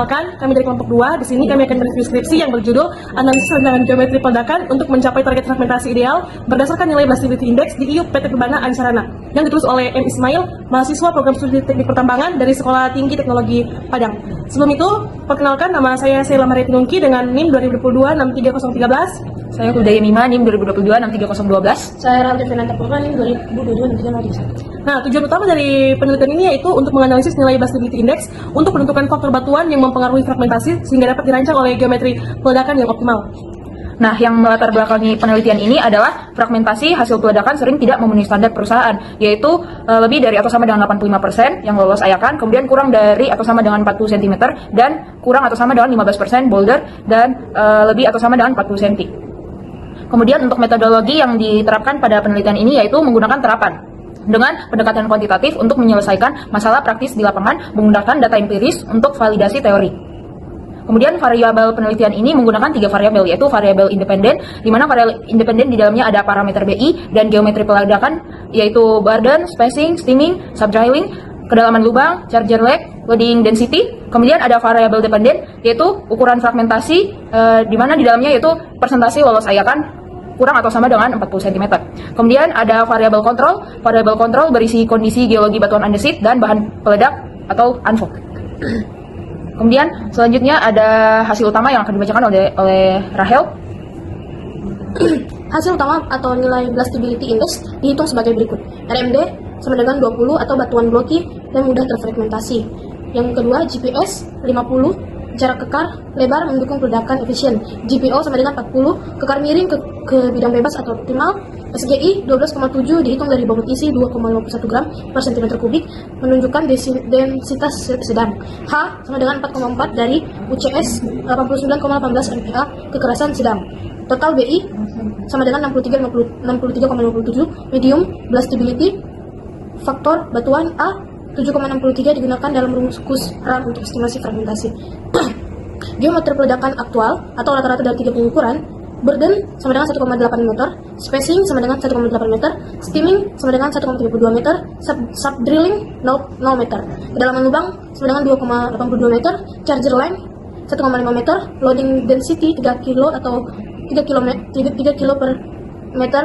Perkenalkan, kami dari kelompok 2. Di sini kami akan mereview skripsi yang berjudul Analisis Rendangan Geometri Peledakan untuk Mencapai Target Fragmentasi Ideal berdasarkan nilai Blastability Index di IUP PT Perbana Ansarana yang ditulis oleh M. Ismail, mahasiswa program studi teknik pertambangan dari Sekolah Tinggi Teknologi Padang. Sebelum itu, perkenalkan, nama saya Sheila Mariati Nungki dengan NIM 2022-63013. Saya Hudaya Mima, NIM 2022-63012. Saya Ranti Fernanda Purba, NIM 2022-63013. Nah, tujuan utama dari penelitian ini yaitu untuk menganalisis nilai Blastability Index untuk menentukan faktor batuan yang mempengaruhi fragmentasi sehingga dapat dirancang oleh geometri peledakan yang optimal. Nah, yang melatar belakangi penelitian ini adalah fragmentasi hasil peledakan sering tidak memenuhi standar perusahaan, yaitu lebih dari atau sama dengan 85% yang lolos AYAKAN, kemudian kurang dari atau sama dengan 40 cm, dan kurang atau sama dengan 15% boulder, dan lebih atau sama dengan 40 cm. Kemudian untuk metodologi yang diterapkan pada penelitian ini yaitu menggunakan terapan dengan pendekatan kuantitatif untuk menyelesaikan masalah praktis di lapangan menggunakan data empiris untuk validasi teori. Kemudian variabel penelitian ini menggunakan 3 variabel, yaitu variabel independen, di mana variabel independen di dalamnya ada parameter BI dan geometri peledakan, yaitu burden, spacing, steaming, subdrilling, kedalaman lubang, charger lag, loading density. Kemudian ada variabel dependen, yaitu ukuran fragmentasi, di mana di dalamnya yaitu persentase lolos AYAKAN kurang atau sama dengan 40 cm. Kemudian ada variabel kontrol berisi kondisi geologi batuan andesit dan bahan peledak atau ANFO. Kemudian selanjutnya ada hasil utama yang akan dibacakan oleh Rahel. Hasil utama atau nilai Blastability Index dihitung sebagai berikut. RMD sama dengan 20 atau batuan blocky dan mudah terfragmentasi. Yang kedua, GPS 50, jarak kekar lebar mendukung peledakan efisien. GPO sama dengan 40, kekar miring ke bidang bebas atau optimal. SGI 12,7 dihitung dari bobot isi 2,51 gram per cm kubik menunjukkan densitas sedang. H sama dengan 4,4 dari UCS 89,18 MPa kekerasan sedang. Total BI sama dengan 63,57 medium blastability. Faktor batuan A 7,63 digunakan dalam rumus RAM untuk estimasi fragmentasi. Geometri peledakan aktual atau rata-rata dari 3 pengukuran. Burden sama dengan 1,8 meter, spacing sama dengan 1,8 meter, steaming sama dengan 1,32 meter, subdrilling 0 meter, kedalaman lubang sama dengan 2,82 meter, charger length 1,5 meter, loading density 3 kilo atau 3 kilo per meter,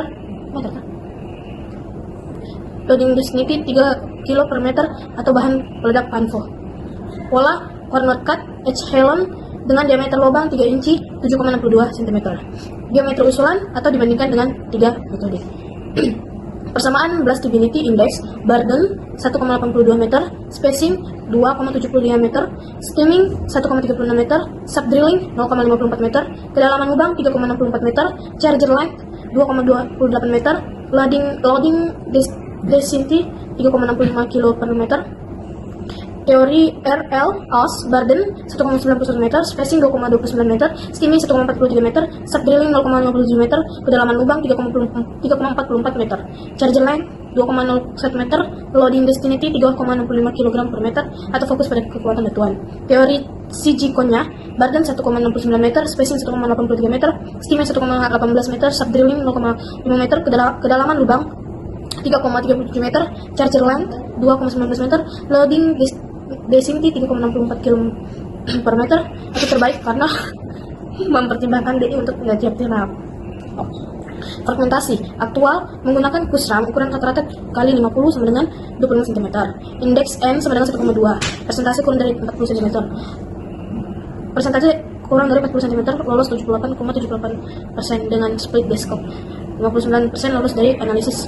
loading density 3 kilo per meter atau bahan peledak ANFO. Pola corner cut H-Helon dengan diameter lubang 3 inci 7,62 cm. Geometri usulan atau dibandingkan dengan 3 metode. Persamaan Blastability Index, burden 1,82 meter, spacing 2,75 meter, steaming 1,36 meter, subdrilling 0,54 meter, kedalaman lubang 3,64 meter, charger length 2,28 meter, loading density 3,65 kilo per meter. Teori RL-AS, burden 1,91 meter, spacing 2,29 meter, steaming 1,43 meter, subdrilling 0,07 meter, kedalaman lubang 3,44 meter, charger length 2,01 meter, loading density 3,65 kg per meter atau fokus pada kekuatan batuan. Teori CG-Konya, burden 1,69 meter, spacing 1,83 meter, steaming 1,18 meter, subdrilling 0,5 meter, kedalaman lubang 3,37 meter, charger length 2,19 meter, loading density 3,64 kg per meter atau terbaik karena mempertimbangkan DI untuk pengganti optimal. Fragmentasi aktual menggunakan kusram ukuran rata-rata kali 50 sama dengan 25 cm. Indeks N sama dengan 1,2. Persentase kurang dari 40 cm. Persentase kurang dari 40 cm lolos 78,78% dengan split desktop. 59% lolos dari analisis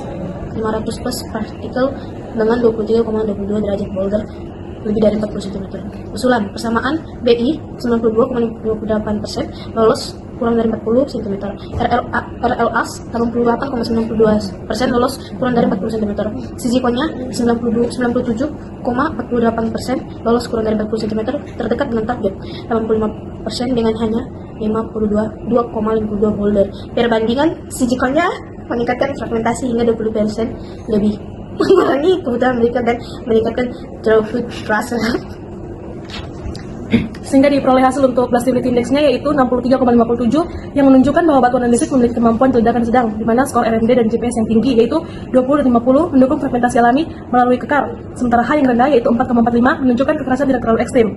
500 plus partikel dengan 23,22 derajat boulder lebih dari 40 cm. Usulan persamaan BI 92,58% lolos kurang dari 40 cm. RLAS 88,92% lolos kurang dari 40 cm. CG-Konya 97,48% lolos kurang dari 40 cm terdekat dengan target 85% dengan hanya 2,52 boulder. Perbandingan CG-Konya meningkatkan fragmentasi hingga 20% lebih, mengurangi kebutuhan mereka dan meningkatkan throughput pressure. Sehingga diperoleh hasil untuk Blastability Index-nya yaitu 63,57 yang menunjukkan bahwa batuan andesit memiliki kemampuan peledakan sedang, di mana skor RMD dan GPS yang tinggi yaitu 20 dan 50 mendukung fragmentasi alami melalui kekar, sementara H yang rendah yaitu 4,45 menunjukkan kekerasan tidak terlalu ekstrim.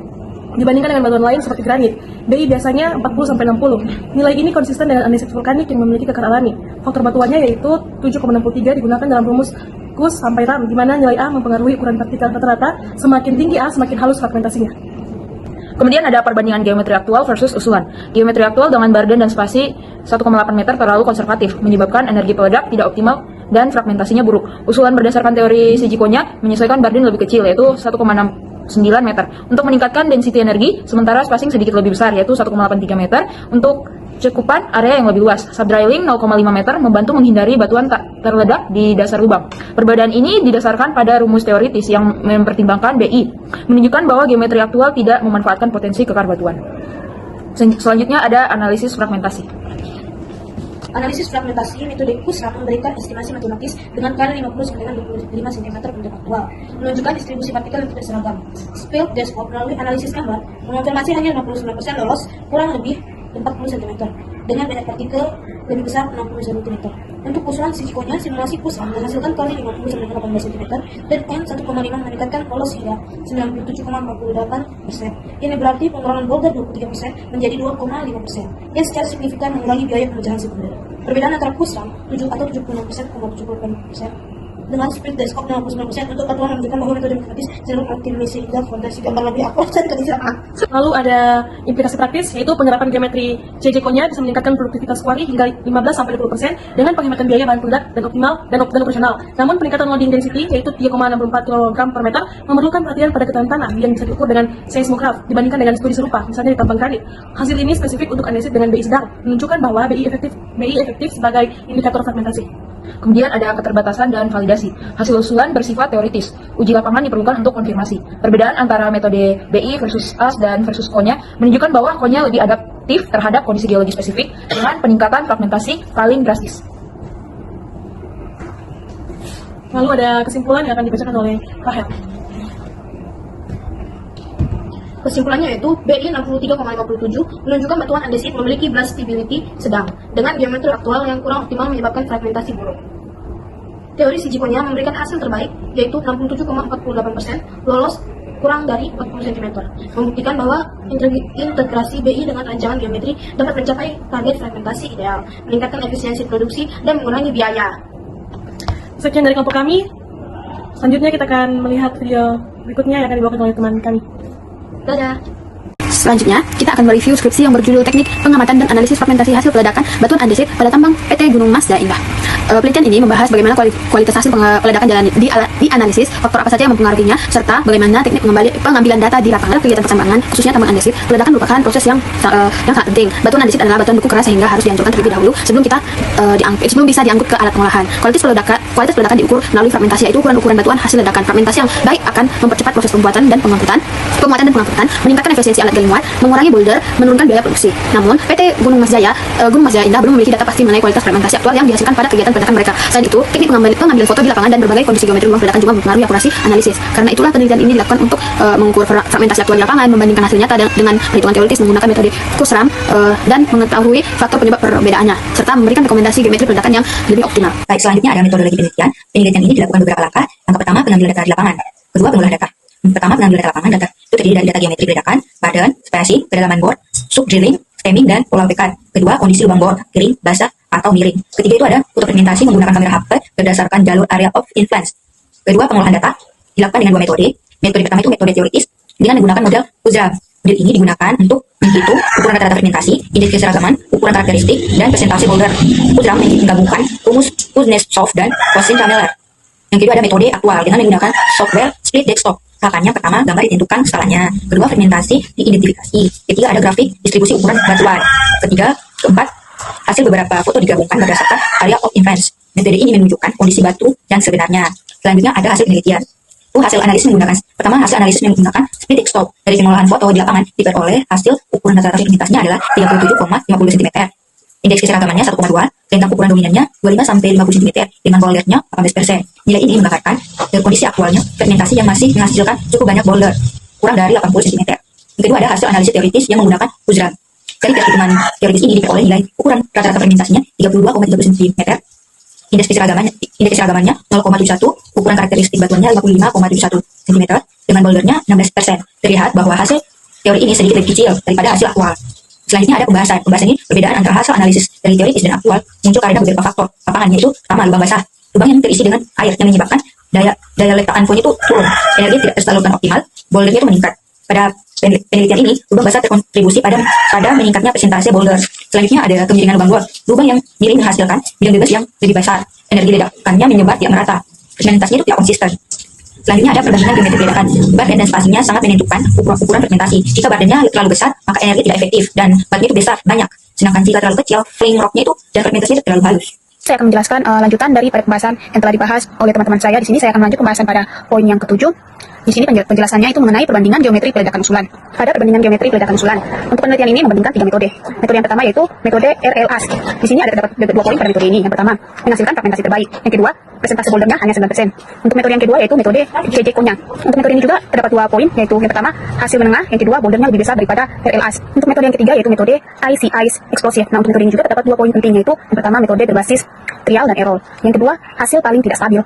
dibandingkan dengan batuan lain seperti granit. BI biasanya 40-60. Nilai ini konsisten dengan andesit vulkanik yang memiliki kekar alami. Faktor batuannya yaitu 7,63 digunakan dalam rumus Kus sampai Ram, di mana nilai A mempengaruhi ukuran partikel rata-rata. Semakin tinggi A, semakin halus fragmentasinya. Kemudian ada perbandingan geometri aktual versus usulan. Geometri aktual dengan Barden dan spasi 1,8 meter terlalu konservatif, menyebabkan energi peledak tidak optimal dan fragmentasinya buruk. Usulan berdasarkan teori Sijikonya menyesuaikan Barden lebih kecil, yaitu 1,69 meter untuk meningkatkan density energi, sementara spacing sedikit lebih besar, yaitu 1,83 meter untuk cakupan area yang lebih luas. Subdrilling 0,5 meter membantu menghindari batuan tak terledak di dasar lubang. Perbedaan ini didasarkan pada rumus teoritis yang mempertimbangkan BI, menunjukkan bahwa geometri aktual tidak memanfaatkan potensi kekar batuan. Selanjutnya ada analisis fragmentasi. Analisis fragmentasi metode Kusram memberikan estimasi matematis dengan kadar 50-25 cm untuk aktual, menunjukkan distribusi partikel yang tidak seragam. Spill Desktop melalui analisis gambar mengonfirmasi hanya 69% lolos, kurang lebih 40 cm, dengan banyak partikel lebih besar 60 cm. Untuk usulan Sijikonya, simulasi Kusram menghasilkan kali 50-18 cm dan N1,5 meningkatkan lolos hingga 97,48%. Ini berarti pengurangan boulder 23% menjadi 2,5%, yang secara signifikan mengurangi biaya pemecahan sekunder. Perbedaan antara Kusram 7 atau 76%,78% dengan speed desktop 69% untuk batuan menunjukkan bahwa metode matematis cenderung optimis sehingga fondasi gambar lebih akurat dan kelistrikan. Lalu ada implikasi praktis, yaitu penerapan geometri CJK-nya bisa meningkatkan produktivitas kuari hingga 15-20% dengan penghematan biaya bahan peledak dan optimal dan operasional. Namun peningkatan loading density, yaitu 3,64 kg per meter, memerlukan perhatian pada ketahanan tanah yang bisa diukur dengan seismograf dibandingkan dengan studi serupa, misalnya di tambang granit. Hasil ini spesifik untuk andesit dengan BI sedang, menunjukkan bahwa BI efektif sebagai indikator fragmentasi. Kemudian ada keterbatasan dan validasi. Hasil usulan bersifat teoritis. Uji lapangan diperlukan untuk konfirmasi. Perbedaan antara metode BI versus AS dan versus KO-nya menunjukkan bahwa KO-nya lebih adaptif terhadap kondisi geologi spesifik dengan peningkatan fragmentasi paling drastis. Lalu ada kesimpulan yang akan dibacakan oleh Rahel. Kesimpulannya yaitu BI 63,57 menunjukkan batuan andesit memiliki blastability sedang dengan geometri aktual yang kurang optimal menyebabkan fragmentasi buruk. Teori Sijikonya memberikan hasil terbaik yaitu 67,48% lolos kurang dari 40 cm, membuktikan bahwa integrasi BI dengan rancangan geometri dapat mencapai target fragmentasi ideal, meningkatkan efisiensi produksi dan mengurangi biaya. Sekian dari kelompok kami. Selanjutnya kita akan melihat video berikutnya yang akan dibawakan oleh teman kami. Dadah. Selanjutnya, kita akan mereview skripsi yang berjudul Teknik Pengamatan dan Analisis Fragmentasi Hasil Peledakan Batuan Andesit pada Tambang PT Gunung Mas Daindah. Penelitian ini membahas bagaimana kualitas hasil peledakan dianalisis, faktor apa saja yang mempengaruhinya, serta bagaimana teknik pengambilan data di lapangan kegiatan pertambangan, khususnya tambang andesit. Peledakan merupakan proses yang sangat penting. Batuan andesit adalah batuan beku keras sehingga harus dihancurkan terlebih dahulu sebelum bisa diangkut ke alat pengolahan. Kualitas peledakan diukur melalui fragmentasi, yaitu ukuran batuan hasil ledakan. Fragmentasi yang baik akan mempercepat proses pembuatan dan pengangkutan, meningkatkan efisiensi alat gali muat, mengurangi boulder, menurunkan biaya produksi. Namun, PT Gunung Mas Daindah belum memiliki data pasti mengenai kualitas fragmentasi aktual yang dihasilkan pada kegiatan peledakan mereka. Selain itu, teknik pengambilan foto di lapangan dan berbagai kondisi geometri ruang peledakan juga mempengaruhi akurasi analisis. Karena itulah penelitian ini dilakukan untuk mengukur fragmentasi aktual di lapangan, membandingkan hasil nyata dengan perhitungan teoritis menggunakan metode Kusram dan mengetahui faktor penyebab perbedaannya, serta memberikan rekomendasi geometri peledakan yang lebih optimal. Baik, selanjutnya ada metodologi penelitian. Penelitian ini dilakukan beberapa langkah. Langkah pertama, pengambilan data di lapangan. Kedua, pengolah data. Pertama, pengambilan data lapangan. Data itu terdiri dari data geometri peledakan, badan, spasi, kedalaman bor, subdrilling, stemming, dan pola pekan. Kedua, kondisi lubang bor, kering, basah, atau miring. Ketiga itu ada fotofermentasi menggunakan kamera HP berdasarkan jalur area of influence. Kedua, pengolahan data dilakukan dengan dua metode. Metode pertama itu metode teoritis dengan menggunakan model Kusram. Model ini digunakan untuk menghitung ukuran rata-rata fermentasi, indeks keseragaman, ukuran karakteristik, dan presentasi boulder. Kusram menggabungkan rumus Kuznetsov dan Kosin-Rameler. Yang kedua ada metode aktual dengan menggunakan software split desktop. Tahapannya pertama, gambar ditentukan skalanya. Kedua, fermentasi diidentifikasi. Ketiga, ada grafik distribusi ukuran batuan. Keempat, hasil beberapa foto digabungkan berdasarkan area of influence. Metode ini menunjukkan kondisi batu yang sebenarnya. Selanjutnya ada hasil penelitian. Hasil analisis menggunakan split desktop. Dari pengolahan foto di lapangan diperoleh hasil ukuran rata-rata fermentasinya adalah 37,50 cm. Indeks keseragamannya 1,2, rentang ukuran dominannya 25-50 cm, dengan bouldernya 18%. Nilai ini menggambarkan kondisi aktualnya fermentasi yang masih menghasilkan cukup banyak boulder, kurang dari 80 cm. Yang kedua ada hasil analisis teoritis yang menggunakan Kusram. Dari perhitungan teoritis ini diperoleh nilai ukuran rata-rata fermentasinya 32,30 cm, indeks keseragamannya 0,71, ukuran karakteristik batuannya 55,71 cm, dengan bouldernya 16%. Terlihat bahwa hasil teori ini sedikit lebih kecil daripada hasil aktual. Selanjutnya ada pembahasan. Pembahasan ini perbedaan antara hasil analisis dari teoritis dan aktual muncul karena beberapa faktor lapangan, yaitu pertama, lubang basah. Lubang yang terisi dengan air yang menyebabkan daya letak anfonya itu turun, energi tidak tersalurkan optimal, bouldernya itu meningkat. Pada penelitian ini, lubang basah terkontribusi pada meningkatnya persentase boulder. Selanjutnya ada kemiringan lubang bor. Lubang yang miring menghasilkan bidang bebas yang lebih besar, energi ledakannya menyebar tidak merata, fermentasinya itu tidak konsisten. Selanjutnya ada perbandingan geometri ledakan. Badan dan spasinya sangat menentukan ukuran fermentasi. Jika badannya terlalu besar, maka energi tidak efektif dan badannya itu besar, banyak. Sedangkan jika terlalu kecil, flame rocknya itu dan fermentasinya itu terlalu halus. Saya akan menjelaskan lanjutan dari pada pembahasan yang telah dibahas oleh teman-teman saya. Di sini saya akan melanjut pembahasan pada poin yang ke-7. Di sini penjelasannya itu mengenai perbandingan geometri peledakan usulan. Ada perbandingan geometri peledakan usulan. Untuk penelitian ini membandingkan 3 metode. Metode yang pertama yaitu metode RLAS. Di sini ada terdapat 2 poin pada metode ini. Yang pertama, menghasilkan fragmentasi terbaik. Yang kedua, persentase bouldernya hanya 9%. Untuk metode yang kedua yaitu metode JJCO-nya. Untuk metode ini juga terdapat 2 poin, yaitu yang pertama, hasil menengah, yang kedua, bouldernya lebih besar daripada RLAS. Untuk metode yang ketiga yaitu metode ICE explosive. Nah, untuk metode ini juga terdapat 2 poin penting, yaitu yang pertama, metode berbasis trial dan error. Yang kedua, hasil paling tidak stabil.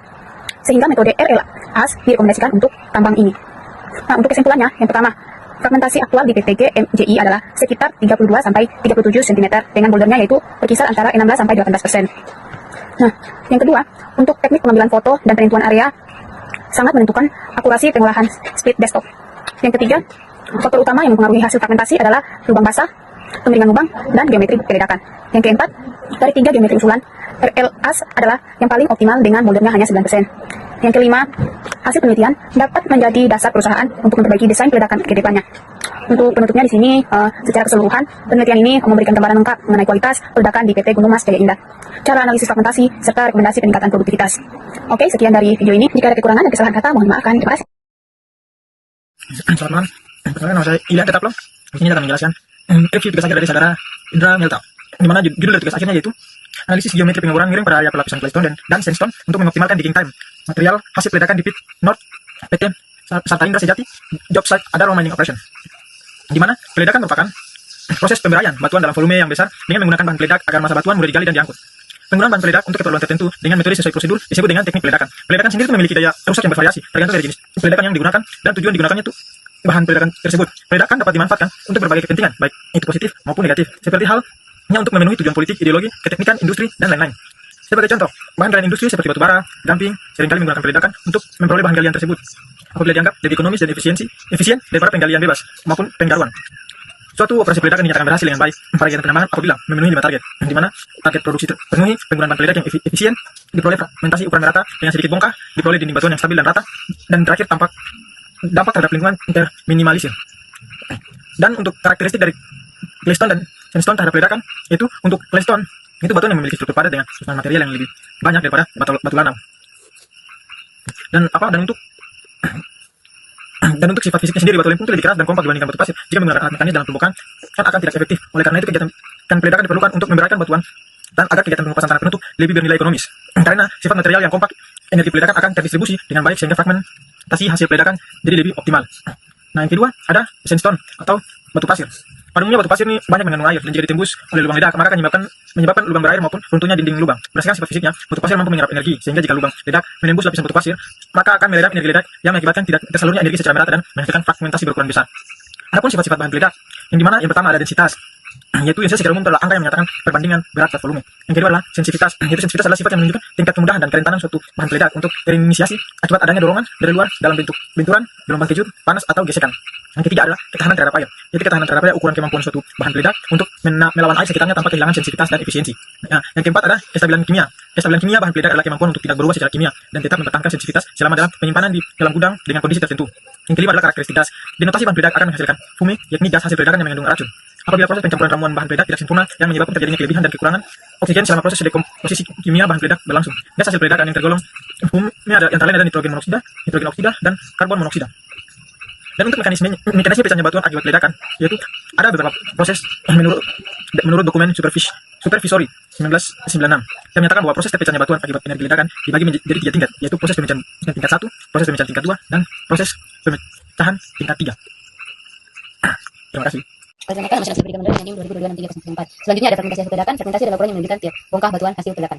Sehingga metode RLAS direkomendasikan untuk tambang ini. Nah, untuk kesimpulannya, yang pertama, fragmentasi aktual di PTG MJI adalah sekitar 32 sampai 37 cm dengan bouldernya yaitu berkisar antara 16 sampai 18%. Nah, yang kedua, untuk teknik pengambilan foto dan penentuan area sangat menentukan akurasi pengolahan split desktop. Yang ketiga, faktor utama yang mempengaruhi hasil fragmentasi adalah lubang basah, kemiringan lubang, dan geometri peledakan. Yang keempat, dari 3 geometri usulan, RLAS adalah yang paling optimal dengan bouldernya hanya 9%. Yang kelima, hasil penelitian dapat menjadi dasar perusahaan untuk memperbaiki desain peledakan ke depannya. Untuk penutupnya di sini, secara keseluruhan, penelitian ini memberikan gambaran lengkap mengenai kualitas peledakan di PT Gunung Mas Jaya Indah, cara analisis fragmentasi, serta rekomendasi peningkatan produktivitas. Oke, sekian dari video ini. Jika ada kekurangan dan kesalahan kata, mohon maafkan. Terima kasih. Selamat malam. Perkenalkan, nama saya Ilya Tetaplo. Di sini akan menjelaskan review tugas akhir dari saudara Indra Melta, di mana judul dari tugas akhirnya yaitu analisis geometri pengukuran miring pada area pelapisan claystone dan sandstone untuk mengoptimalkan digging time material hasil peledakan di pit North PT Sarta Indra Sejati Job Site Adaro Mining Operation, di mana peledakan merupakan proses pemberaian batuan dalam volume yang besar dengan menggunakan bahan peledak agar massa batuan mudah digali dan diangkut. Penggunaan bahan peledak untuk keperluan tertentu dengan metode sesuai prosedur disebut dengan teknik peledakan. Peledakan sendiri itu memiliki daya rusak yang bervariasi tergantung dari jenis peledakan yang digunakan dan tujuan digunakannya itu bahan peledakan tersebut. Peledakan dapat dimanfaatkan untuk berbagai kepentingan, baik itu positif maupun negatif, seperti halnya untuk memenuhi tujuan politik, ideologi, keteknikan, industri, dan lain-lain. Sebagai contoh, bahan galian industri seperti batu bara, dumping, seringkali menggunakan peledakan untuk memperoleh bahan galian tersebut, apabila dianggap lebih ekonomis dan efisien daripada penggalian bebas maupun penggaruan. Suatu operasi peledakan dinyatakan berhasil dengan baik pada kegiatan penambangan apabila memenuhi 5 target, di mana target produksi terpenuhi, penggunaan bahan peledak yang efisien, diperoleh fragmentasi ukuran merata dengan sedikit bongkah, diperoleh dinding batuan yang stabil dan rata, dan terakhir dampak terhadap lingkungan terminimalisir. Dan untuk karakteristik dari claystone dan sandstone terhadap peledakan, itu untuk claystone itu batuan yang memiliki struktur padat dengan susunan material yang lebih banyak daripada batu lanam. Dan untuk sifat fisiknya sendiri, batu lempung itu lebih keras dan kompak dibandingkan batu pasir. Jika menggunakan alat mekanis dalam pembukaan, akan tidak efektif. Oleh karena itu, kegiatan peledakan diperlukan untuk memberatkan batuan dan agar kegiatan pengupasan tanah penutup lebih bernilai ekonomis. Karena sifat material yang kompak, energi peledakan akan terdistribusi dengan baik sehingga fragmentasi hasil peledakan jadi lebih optimal. Nah, yang kedua ada sandstone atau batu pasir. Pada umumnya batu pasir ini banyak mengandung air dan jika ditembus oleh lubang ledak maka akan menyebabkan lubang berair maupun runtuhnya dinding lubang. Berdasarkan sifat fisiknya, batu pasir mampu menyerap energi sehingga jika lubang ledak menembus lapisan batu pasir, maka akan meledak energi ledak yang mengakibatkan tidak tersalurnya energi secara merata dan menghasilkan fragmentasi berukuran besar. Adapun sifat-sifat bahan peledak, yang dimana yang pertama ada densitas, yaitu densitas secara umum adalah angka yang menyatakan perbandingan berat per volume. Yang kedua adalah sensitivitas, yaitu sensitivitas adalah sifat yang menunjukkan tingkat kemudahan dan kerentanan suatu bahan peledak untuk terinisiasi akibat adanya dorongan dari luar dalam bentuk benturan, gelombang kejut, panas atau gesekan. Yang ketiga adalah ketahanan terhadap air, yaitu ketahanan terhadap air ukuran kemampuan suatu bahan peledak untuk melawan air sekitarnya tanpa kehilangan sensitivitas dan efisiensi. Nah, yang keempat adalah kestabilan kimia. Kestabilan kimia bahan peledak adalah kemampuan untuk tidak berubah secara kimia dan tetap mempertahankan sensitivitas selama dalam penyimpanan di dalam gudang dengan kondisi tertentu. Yang kelima adalah karakteristik gas. Denotasi bahan peledak akan menghasilkan fume, yakni gas hasil peledakan yang mengandung racun. Apabila proses pencampuran ramuan bahan peledak tidak sempurna yang menyebabkan terjadinya kelebihan dan kekurangan oksigen selama proses dekomposisi kimia bahan peledak berlangsung. Gas hasil peledakan yang tergolong fume ada antara lain ada nitrogen oksida, dan karbon monoksida. Dan untuk mekanisme pecahnya batuan akibat peledakan, yaitu ada beberapa proses menurut dokumen Supervisory 1996 yang menyatakan bahwa proses terpecahnya batuan akibat energi ledakan dibagi menjadi 3 tingkat, yaitu proses pemecahan tingkat 1, proses pemecahan tingkat 2, dan proses pemecahan tingkat 3. Terima kasih. Perkenalkan, nama saya Naksir Pendidikan Mendalam, 2022-63-4. Selanjutnya ada fragmentasi hasil peledakan. Fragmentasi adalah ukuran yang menunjukkan tiap bongkah batuan hasil peledakan.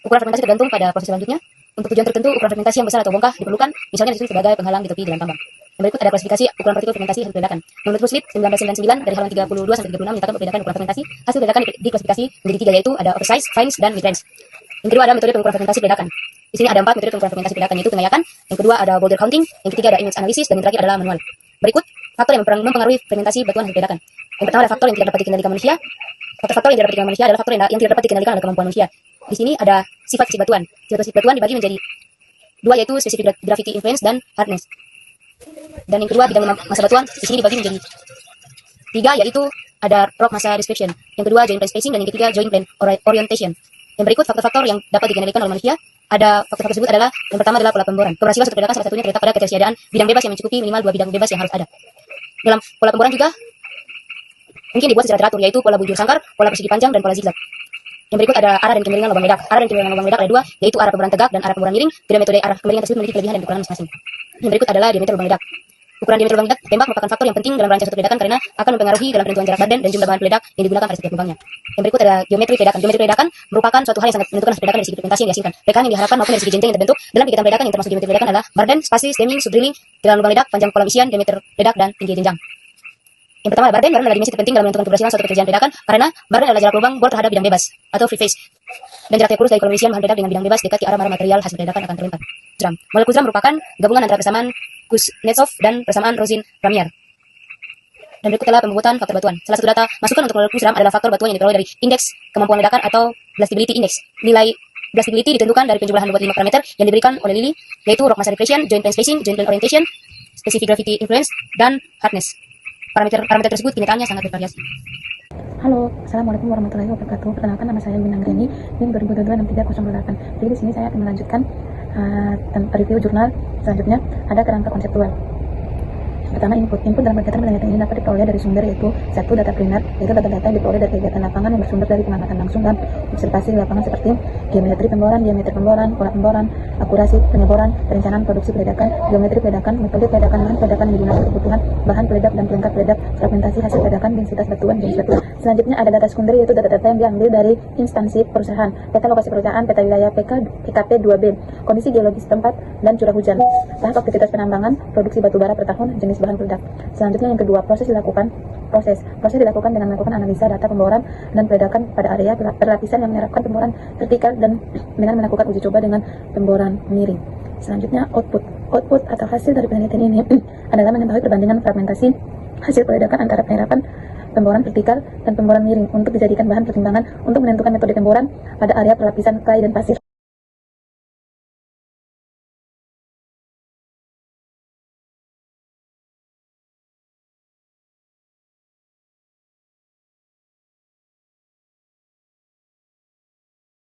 Ukuran fragmentasi tergantung pada proses selanjutnya. Untuk tujuan tertentu, ukuran fragmentasi yang besar atau bongkah diperlukan, misalnya disusun sebagai penghalang di tepi jalan tambang. Yang berikut ada klasifikasi ukuran partikel fragmentasi hasil peledakan. Menurut Bruce Litt, 1999 dari halaman 32 sampai 36 menyatakan peledakan ukuran fragmentasi hasil peledakan diklasifikasi menjadi 3, yaitu ada oversize, fines, dan midrange. Yang kedua ada metode pengukuran fragmentasi peledakan. Di sini ada 4 metode pengukuran fragmentasi peledakan, yaitu pengayakan, yang kedua ada boulder counting, yang ketiga ada image analysis, dan yang terakhir adalah manual. Berikut faktor yang mempengaruhi fragmentasi batuan hasil peledakan. Yang pertama ada faktor yang tidak dapat dikendalikan manusia. Faktor-faktor yang tidak dapat dikendalikan manusia adalah faktor yang tidak dapat dikendalikan oleh kemampuan manusia. Di sini ada sifat fisik batuan. Sifat batuan dibagi menjadi 2, yaitu specific gravity influence dan hardness. Dan yang kedua bidang massa batuan di sini dibagi menjadi 3, yaitu ada rock massa description. Yang kedua joint plane spacing, dan yang ketiga joint plane orientation. Yang berikut faktor-faktor yang dapat dikendalikan oleh manusia. Ada faktor-faktor tersebut adalah yang pertama adalah pola pemboran. Keberhasilan suatu peledakan salah satunya terletak pada ketersediaan bidang bebas yang mencukupi minimal 2 bidang bebas yang harus ada. Dalam pola pemboran juga mungkin dibuat secara teratur, yaitu pola bujur sangkar, pola persegi panjang, dan pola zigzag. Yang berikut ada arah dan kemiringan lubang ledak. Arah dan kemiringan lubang ledak ada 2, yaitu arah pemboran tegak dan arah pemboran miring. Kedua metode arah kemiringan tersebut memiliki kelebihan dan kekurangan masing-masing. Yang berikut adalah diameter lubang ledak. Ukuran diameter lubang ledak tembak merupakan faktor yang penting dalam merancang suatu peledakan karena akan mempengaruhi dalam penentuan jarak badan dan jumlah bahan peledak yang digunakan pada setiap lubangnya. Yang berikut adalah geometri peledakan. Geometri peledakan merupakan suatu hal yang sangat menentukan hasil peledakan dari segi pigmentasi yang dihasilkan. Peledakan yang diharapkan maupun dari segi jenjang yang terbentuk dalam kegiatan peledakan yang termasuk geometri peledakan adalah barden, spasi, stemming, subdrilling, kedalaman lubang ledak, panjang kolam isian, diameter ledak, dan tinggi jenjang. Yang pertama barden. Barden adalah dimensi terpenting dalam menentukan keberhasilan suatu pekerjaan peledakan karena barden adalah jarak lubang bor terhadap bidang bebas atau free face. Dan jarak lurus dari kolom isian bahan peledak dengan bidang bebas dekat ke arah mana material hasil peledakan akan terlempar. Drum. Molekul drum merupakan gabungan antara persamaan Kuznetsov dan persamaan Rosin-Ramier. Dan berikut adalah pembuatan faktor batuan. Salah satu data masukan untuk molekul drum adalah faktor batuan yang diperoleh dari indeks kemampuan ledakan atau blastability index. Nilai blastability ditentukan dari penjumlahan 25 parameter yang diberikan oleh Lilly, yaitu rock massa depression, joint plane spacing, joint plane orientation, specific gravity influence, dan hardness. Parameter tersebut kinetikanya sangat bervariasi. Halo, Assalamualaikum warahmatullahi wabarakatuh. Perkenalkan, nama saya Winang Reni, NIM 2022-6308. Jadi di sini saya akan melanjutkan review jurnal. Selanjutnya ada kerangka konseptual. Pertama, input dalam kegiatan penelitian ini dapat diperoleh dari sumber, yaitu 1. Data primer, yaitu data-data yang diperoleh dari kegiatan lapangan yang bersumber dari pengamatan langsung dan observasi di lapangan seperti geometri pemboran, diameter pemboran, pola pemboran, akurasi penyeboran, perencanaan produksi peledakan, geometri peledakan, metode peledakan, bahan peledakan yang digunakan kebutuhan bahan peledak dan pelengkap peledak, fragmentasi hasil peledakan, densitas batuan, jenis batuan. Selanjutnya ada data sekunder, yaitu data-data yang diambil dari instansi perusahaan, peta lokasi perusahaan, peta wilayah PKP 2B, kondisi geologis tempat, dan curah hujan, tahap aktivitas penambangan, produksi batubara per tahun, jenis bahan peledak. Selanjutnya yang kedua, proses dilakukan dengan melakukan analisa data pemboran dan peledakan pada area perlapisan yang menerapkan pemboran vertikal dan dengan melakukan uji coba dengan pemboran miring. Selanjutnya output atau hasil dari penelitian ini adalah mengetahui perbandingan fragmentasi hasil peledakan antara penerapan pemboran vertikal dan pemboran miring untuk dijadikan bahan pertimbangan untuk menentukan metode pemboran pada area perlapisan clay dan pasir.